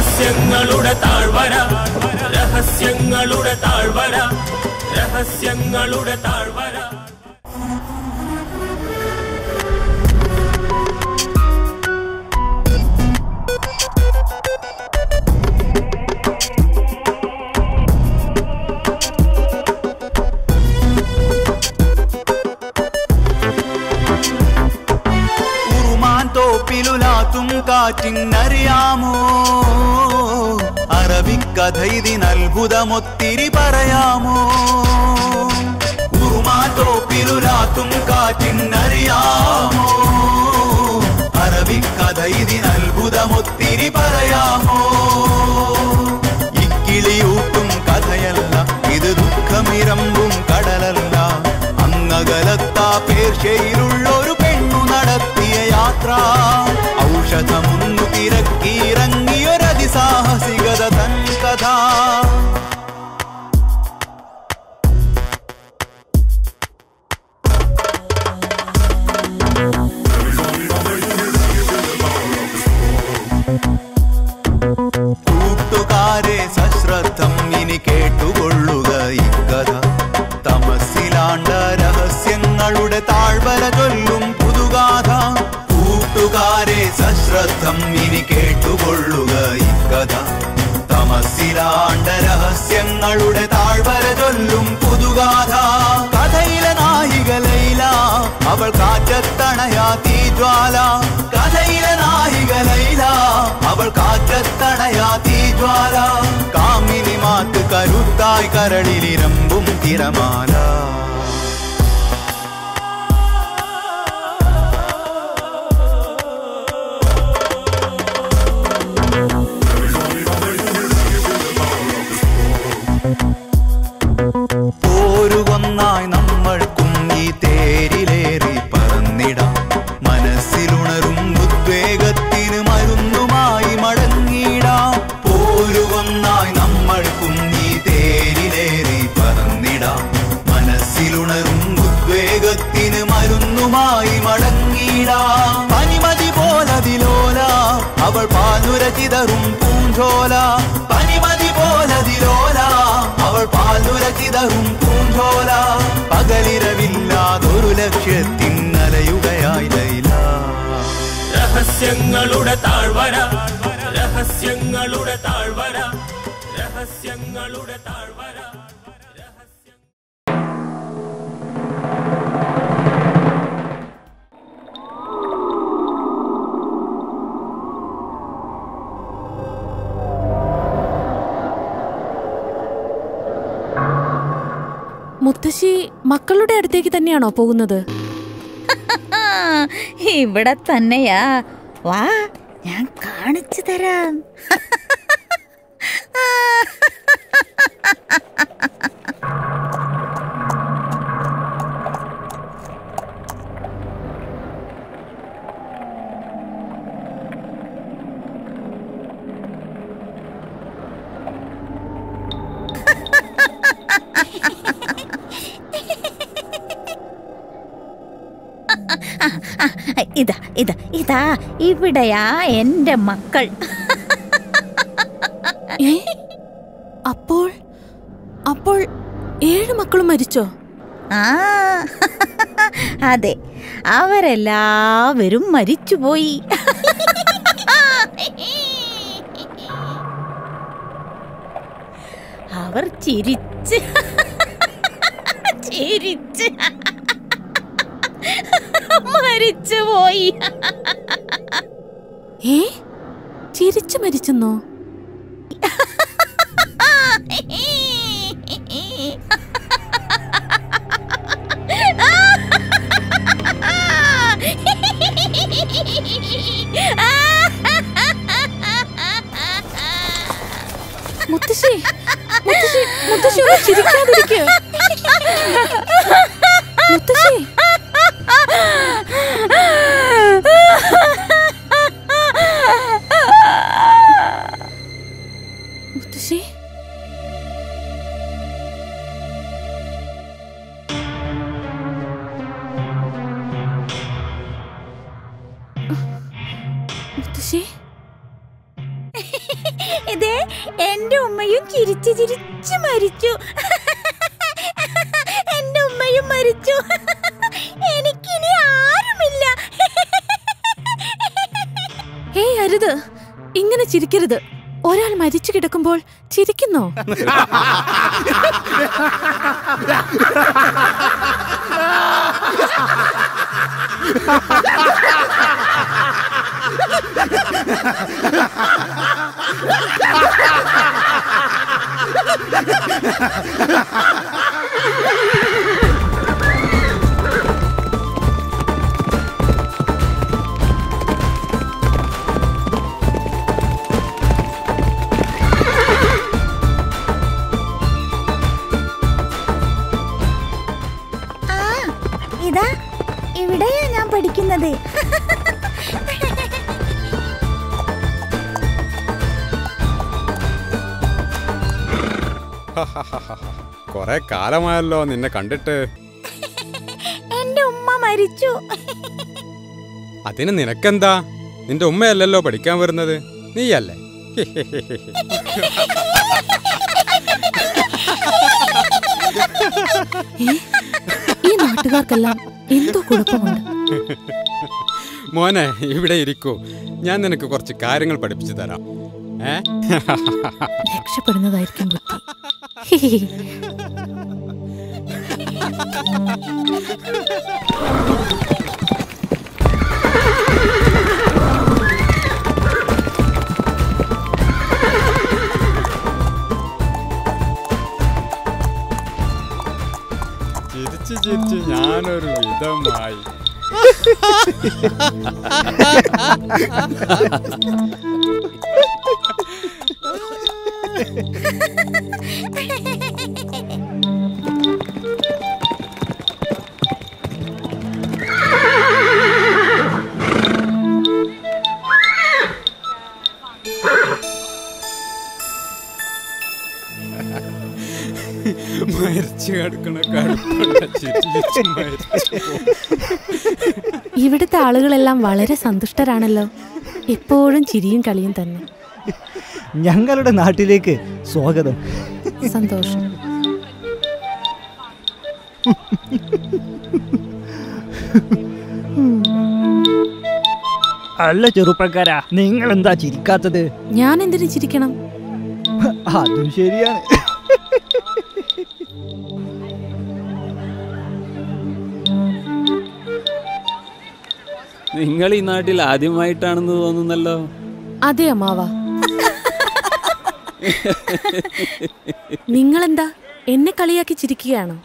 രഹസ്യങ്ങളുടെ താഴ്വര രഹസ്യങ്ങളുടെ താഴ്വര രഹസ്യങ്ങളുടെ താഴ്വര തോപ്പിലുലാത്തും കാറ്റിനറിയാമോ അറബിക്കഥ ഇതിനത്ഭുതമൊത്തിരി പറയാമോ ഉറുമാത്തോപ്പിലുലാത്തും കാറ്റിനറിയാമോ അറബിക്കഥ ഇതിനത്ഭുതമൊത്തിരി പറയാമോ ഇക്കിളിയൂട്ടും കഥയല്ല ഇത് ദുഃഖമിരമ്പും കടലല്ല അങ്ങകലത്താ പേർഷ്യയിലുള്ളൊരു പെണ്ണു നടത്തിയ യാത്ര ഔഷധമൊന്നു തിരക്കിയിറങ്ങിയൊരതിസാഹസികത തൻ കഥ കൂട്ടുകാരെ സശ്രദ്ധം ഇനി കേട്ടുകൊള്ളുക ഇക്കഥ തമസിലാണ്ട രഹസ്യങ്ങളുടെ താഴ്വര ചൊല്ലും പുതുഗാഥ കൂട്ടുകാരെ സശ്രദ്ധം ഇനി കേട്ടുകൊള്ളുക ഇക്കഥ തമസിലാണ്ട രഹസ്യങ്ങളുടെ താഴ്വര ചൊല്ലും പുതുഗാഥ കഥയിലെ നായിക ലൈല അവൾ കാറ്റത്തണയാ തീജ്വാല കഥയിലെ നായിക ലൈല അവൾ കാറ്റത്തണയാ തീജ്വാല കാമിനി മാത്ത് കരുത്തായി കരളിലിരമ്പും തിരമാല പോരുകൊന്നായി നമ്മൾക്കും ഈ തേരിലേറി പറന്നിടാം മനസ്സിലുണരും ഉദ്വേഗത്തിന് മരുന്നുമായി മടങ്ങിടാം പോരുകൊന്നായി നമ്മൾക്കും ഈ തേരിലേറി പറന്നിടാം മനസ്സിലുണരും ഉദ്വേഗത്തിന് മരുന്നുമായി മടങ്ങിടാം പനിമതി പോലതിലോല അവൾ പാലുരചിതറും പൂഞ്ചോല പനിമതി പോലതിലോല അവൾ പാലുരചിതറും പൂഞ്ചോല പകലിരവില്ലാതൊരു ലക്ഷ്യത്തിൻ അലയുകയായി ലൈല രഹസ്യങ്ങളുടെ താഴ്വര രഹസ്യങ്ങളുടെ താഴ്വര രഹസ്യങ്ങളുടെ താഴ്വര മുത്തശ്ശി മക്കളുടെ അടുത്തേക്ക് തന്നെയാണോ പോകുന്നത്? ഇവിടെ തന്നെയാ, വാ ഞാൻ കാണിച്ചു തരാം. ഇതാ ഇതാ ഇതാ ഇവിടെയാ എന്റെ മക്കൾ. അപ്പോൾ അപ്പോൾ 7 മക്കളും മരിച്ചോ? ആ അതെ, അവരെല്ലാവരും മരിച്ചുപോയി. അവർ ചിരിച്ച് ചിരിച്ച് മരിച്ചുപോയി. ചിരിച്ചു മരിച്ചെന്നോ? മുത്തശ്ശി മുത്തശ്ശി മുത്തശ്ശി ഒന്ന് ചിരിക്കാതിരിക്കുക. മുത്തശ്ശി മുത്തശ്ശി മുത്തശ്ശി ഇതേ എന്റെ ഉമ്മയും ചിരിച്ചു ചിരിച്ചു മരിച്ചു. എന്റെ ഉമ്മയും മരിച്ചു. എനിക്കിനി ആരുമില്ല. ഏയ് അരുത്, ഇങ്ങനെ ചിരിക്കരുത്. ഒരാൾ മരിച്ചു കിടക്കുമ്പോൾ ചിരിക്കുന്നോ? ഇതാ ഇവിടെയാ ഞാൻ പഠിക്കുന്നത്. കൊറേ കാലമായല്ലോ നിന്നെ കണ്ടിട്ട്. എന്റെ ഉമ്മ മരിച്ചു. അതിന് നിനക്കെന്താ? നിന്റെ ഉമ്മയല്ലല്ലോ പഠിക്കാൻ വരുന്നത്, നീയല്ലേ? ഈ നാട്ടുകാർക്കെല്ലാം എന്തോ കുഴപ്പമുണ്ട്. മോനെ ഇവിടെ ഇരിക്കൂ, ഞാൻ നിനക്ക് കുറച്ച് കാര്യങ്ങൾ പഠിപ്പിച്ചു തരാം. രക്ഷപ്പെടുന്നതായിരിക്കും ബുദ്ധി. ചിരിച്ച് ചിരിച്ച് ഞാനൊരു വിധമായി. മരിച്ചു കിടക്കണ ഇവിടുത്തെ ആളുകളെല്ലാം വളരെ സന്തുഷ്ടരാണല്ലോ. എപ്പോഴും ചിരിയും കളിയും തന്നെ. ഞങ്ങളുടെ നാട്ടിലേക്ക് സ്വാഗതം. സന്തോഷം. അല്ല ചെറുപ്പക്കാരാ, നിങ്ങൾ എന്താ ചിരിക്കാത്തത്? ഞാൻ എന്തിനു ചിരിക്കണം? അതും ശരിയാണ്. നിങ്ങൾ ഈ നാട്ടിൽ ആദ്യമായിട്ടാണെന്ന് തോന്നുന്നല്ലോ. അതെ അമ്മാവ. നിങ്ങളെന്താ എന്നെ കളിയാക്കി ചിരിക്കുകയാണോ?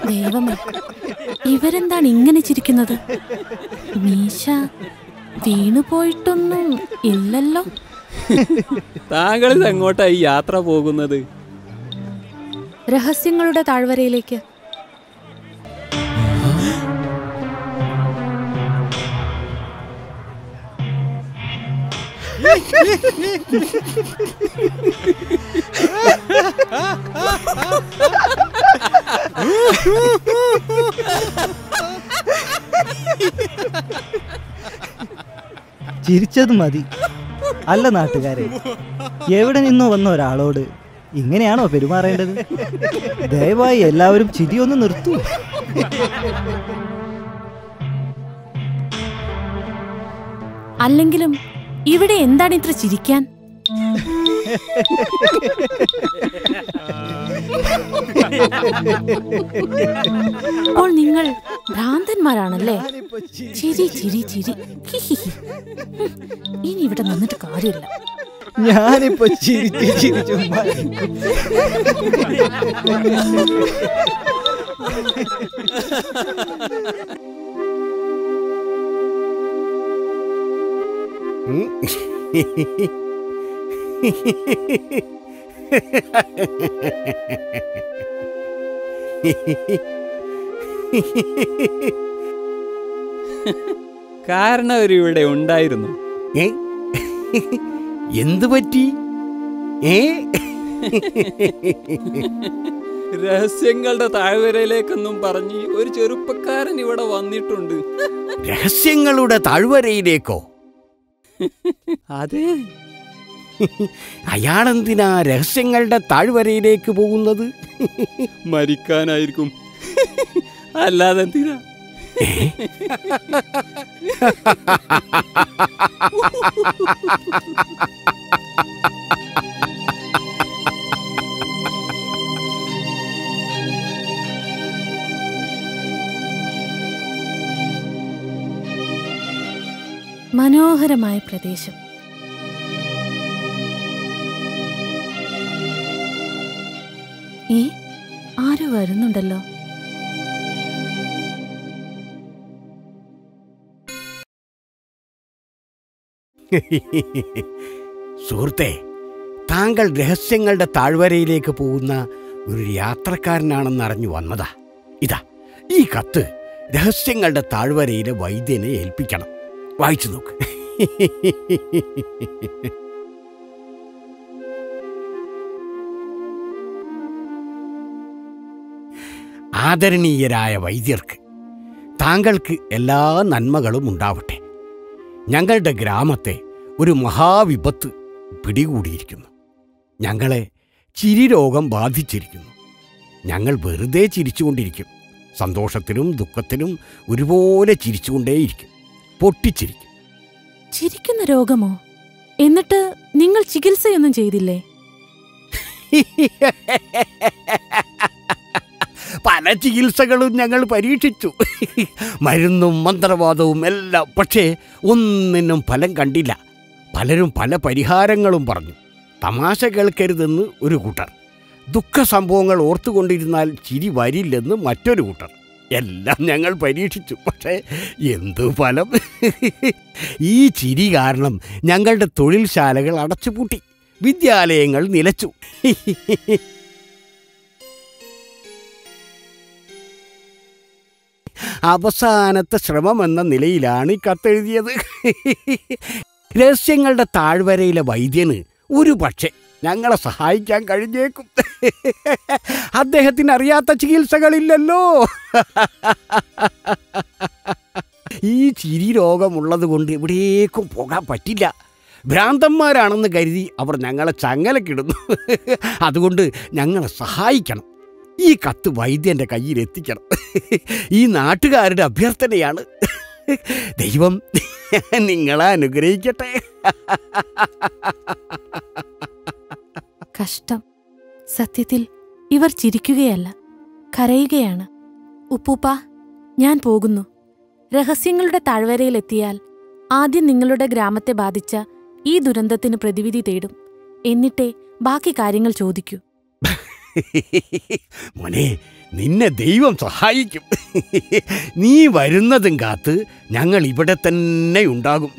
ദൈവമേ, ഇവരെന്താണ് ഇങ്ങനെ ചിരിക്കുന്നത്? മീശ വീണുപോയിട്ടൊന്നും ഇല്ലല്ലോ. താങ്കൾ എങ്ങോട്ടായി യാത്ര പോകുന്നത്? രഹസ്യങ്ങളുടെ താഴ്വരയിലേക്ക്. ചിരിച്ചത് മതി. അല്ല നാട്ടുകാരെ, എവിടെ നിന്നോ വന്ന ഒരാളോട് ഇങ്ങനെയാണോ പെരുമാറേണ്ടത്? ദയവായി എല്ലാവരും ചിരിയൊന്ന് നിർത്തൂ. അല്ലെങ്കിലും ഇവിടെ എന്താണ് ഇത്ര ചിരിക്കാൻ? അപ്പോൾ നിങ്ങൾ ഭ്രാന്തന്മാരാണല്ലേ? ചിരി ചിരി ചിരി. ഇനി ഇവിടെ നിന്നിട്ട് കാര്യമില്ല. ഞാനിപ്പോ ചിരിച്ചു ചിരിച്ചു മരിക്കും. കാരണവരിവിടെ ഉണ്ടായിരുന്നു. എന്തു പറ്റി? രഹസ്യങ്ങളുടെ താഴ്വരയിലേക്കെന്നും പറഞ്ഞ് ഒരു ചെറുപ്പക്കാരൻ ഇവിടെ വന്നിട്ടുണ്ട്. രഹസ്യങ്ങളുടെ താഴ്വരയിലേക്കോ? അതെ. അയാളെന്തിനാ രഹസ്യങ്ങളുടെ താഴ്വരയിലേക്ക് പോകുന്നത്? മരിക്കാനായിരിക്കും, അല്ലാതെന്തിനാ? മനോഹരമായ പ്രദേശം. ആരോ വരുന്നുണ്ടല്ലോ. സുഹൃത്തെ, താങ്കൾ രഹസ്യങ്ങളുടെ താഴ്വരയിലേക്ക് പോകുന്ന ഒരു യാത്രക്കാരനാണെന്ന് അറിഞ്ഞു വന്നതാ. ഇതാ ഈ കത്ത് രഹസ്യങ്ങളുടെ താഴ്വരയിലെ വൈദ്യനെ ഏൽപ്പിക്കണം. വായിച്ചു നോക്ക്. ആദരണീയരായ വൈദ്യർക്ക്, താങ്കൾക്ക് എല്ലാ നന്മകളും ഉണ്ടാവട്ടെ. ഞങ്ങളുടെ ഗ്രാമത്തെ ഒരു മഹാവിപത്ത് പിടികൂടിയിരിക്കുന്നു. ഞങ്ങളെ ചിരിരോഗം ബാധിച്ചിരിക്കുന്നു. ഞങ്ങൾ വെറുതെ ചിരിച്ചുകൊണ്ടിരിക്കും. സന്തോഷത്തിലും ദുഃഖത്തിലും ഒരുപോലെ ചിരിച്ചുകൊണ്ടേയിരിക്കും. പൊട്ടിച്ചിരിക്കും. ചിരിക്കുന്ന രോഗമോ? എന്നിട്ട് നിങ്ങൾ ചികിത്സയൊന്നും ചെയ്തില്ലേ? പല ചികിത്സകളും ഞങ്ങൾ പരീക്ഷിച്ചു. മരുന്നും മന്ത്രവാദവും എല്ലാം. പക്ഷേ ഒന്നിനും ഫലം കണ്ടില്ല. പലരും പല പരിഹാരങ്ങളും പറഞ്ഞു. തമാശ കേൾക്കരുതെന്ന് ഒരു കൂട്ടർ, ദുഃഖസംഭവങ്ങൾ ഓർത്തുകൊണ്ടിരുന്നാൽ ചിരി വരില്ലെന്ന് മറ്റൊരു കൂട്ടർ. എല്ലാം ഞങ്ങൾ പരീക്ഷിച്ചു. പക്ഷേ എന്തു ഫലം? ഈ ചിരി കാരണം ഞങ്ങളുടെ തൊഴിൽശാലകൾ അടച്ചുപൂട്ടി, വിദ്യാലയങ്ങൾ നിലച്ചു. അവസാനത്തെ ശ്രമമെന്ന നിലയിലാണ് ഈ കത്തെഴുതിയത്. രഹസ്യങ്ങളുടെ താഴ്വരയിലെ വൈദ്യന് ഒരു പക്ഷേ ഞങ്ങളെ സഹായിക്കാൻ കഴിഞ്ഞേക്കും. അദ്ദേഹത്തിന് അറിയാത്ത ചികിത്സകളില്ലല്ലോ. ഈ ചിരി രോഗമുള്ളത് കൊണ്ട് എവിടേക്കും പോകാൻ പറ്റില്ല. ഭ്രാന്തന്മാരാണെന്ന് കരുതി അവർ ഞങ്ങളെ ചങ്ങലക്കിടുന്നു. അതുകൊണ്ട് ഞങ്ങളെ സഹായിക്കണം. ഈ കത്ത് വൈദ്യൻ്റെ കയ്യിലെത്തിക്കണം. ഈ നാട്ടുകാരുടെ അഭ്യർത്ഥനയാണ്. ദൈവം നിങ്ങളെ അനുഗ്രഹിക്കട്ടെ. കഷ്ടം. സത്യത്തിൽ ഇവർ ചിരിക്കുകയല്ല, കരയുകയാണ്. ഉപ്പൂപ്പ, ഞാൻ പോകുന്നു. രഹസ്യങ്ങളുടെ താഴ്വരയിലെത്തിയാൽ ആദ്യം നിങ്ങളുടെ ഗ്രാമത്തെ ബാധിച്ച ഈ ദുരന്തത്തിന് പ്രതിവിധി തേടും. എന്നിട്ടേ ബാക്കി കാര്യങ്ങൾ ചോദിക്കൂ. മോനെ, നിന്നെ ദൈവം സഹായിക്കും. നീ വരുന്നതും കാത്ത് ഞങ്ങൾ ഇവിടെ തന്നെ ഉണ്ടാകും.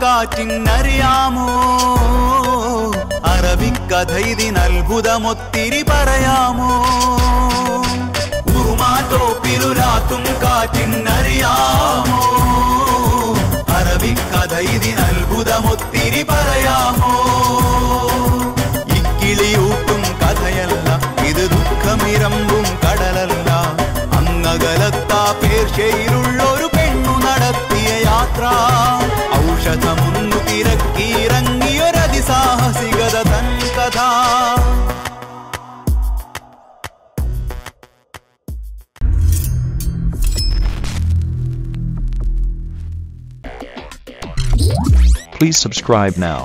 കാറ്റിനറിയാമോ അറബിക്കഥ ഇതിനത്ഭുതമൊത്തിരി പറയാമോ? ഉറുമാറ്റോപ്പിലുലാത്തും കാറ്റിനറിയാമോ അറബിക്കഥ ഇതിനത്ഭുതമൊത്തിരി പറയാമോ? ഇക്കിളിയൂട്ടും കഥയല്ല ഇത്, ദുഃഖമിരമ്പും കടലല്ല. അങ്ങകലത്താ പേർഷ്യയിലുള്ളൊരു പെണ്ണു നടത്തിയ യാത്ര, ഔഷധമൊന്നു തിരക്കിയിറങ്ങിയൊരതിസാഹസികത തൻ കഥ. Please subscribe now.